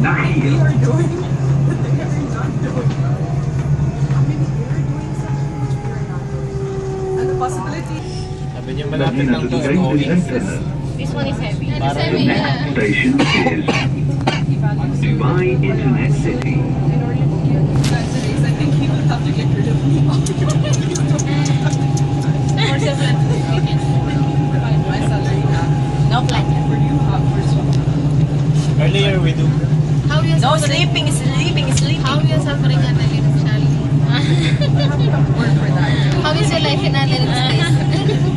Nahil. Sabi niyo malapit lang to This one is heavy. The next station is Dubai Internet City. I think he will have to get rid of me. My salary now. No plan. For you, Earlier we do. How you No, suffering? sleeping. How you suffering at the little child? work for that. How is your life in a little space?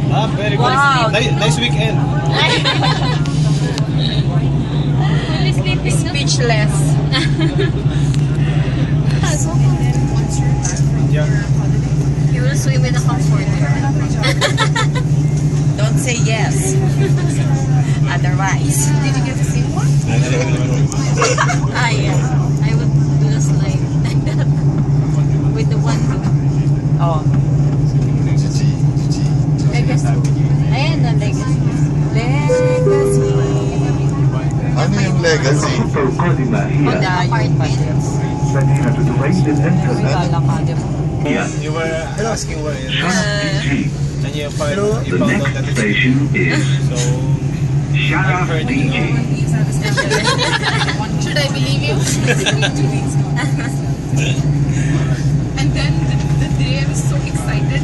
Ah, very good. Wow. Nice weekend. Fully sleeping. Speechless. Yeah. You will swim with a comforter. Don't say yes. Otherwise. Did you get to see one? Ah, yeah. I would do the slide like that. With the one loop. Oh. Legacy. Ayan na, legacy. Legacy. Ano yung legacy? خطوة القادمة هي Apartments. مدينة دبي للإنترنت. Lalakad mo. You were asking where it is. Sharaf DG. And you found The out next that it's station is so Sharaf DG. Should I believe you? And then the day I was so excited.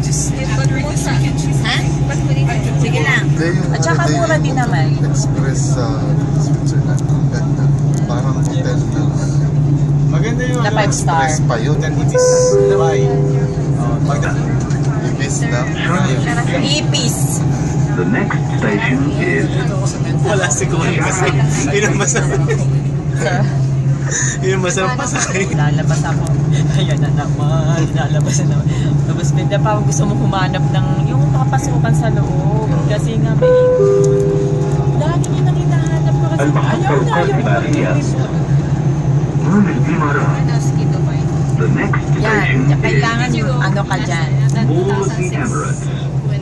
Just after this weekend, she's Ha? Ba't mo rin? Sige lang. Hindi yung At saka holiday mura din naman. Express sa Switzerland. Ang ganda. Parang hotel na. maganda yung Na 5 star. Express pa yun. Then it is Dubai. Ibis na. Ipis. The next station is Wala siguro kasi yun ang masarap. Yun ang masarap pa sa akin. Lalabas ako. Ayan na naman. Lalabas na naman. Tapos bigla pa gusto mo humanap ng yung papasukan sa loob. Kasi nga may lagi niya nang hinahanap ko kasi المحطة القادمة هي مول الإمارات. Ski Dubai. The next yan. station Kailangan is yung ano ka dyan. Mall of the Emirates. When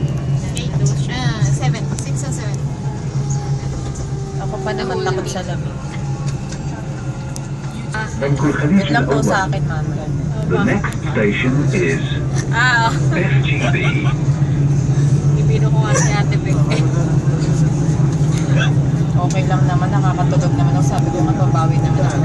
7, 6 or 7. Ako pa naman takot sa lamig. بنك الخليج Wait lang po sa الأول. akin, ma'am. The next station is Ah, SGB. Ibino ko nga si Ate Beck. okay lang naman. Nakakatulog naman ako. Sabi ko nga, babawi naman ako.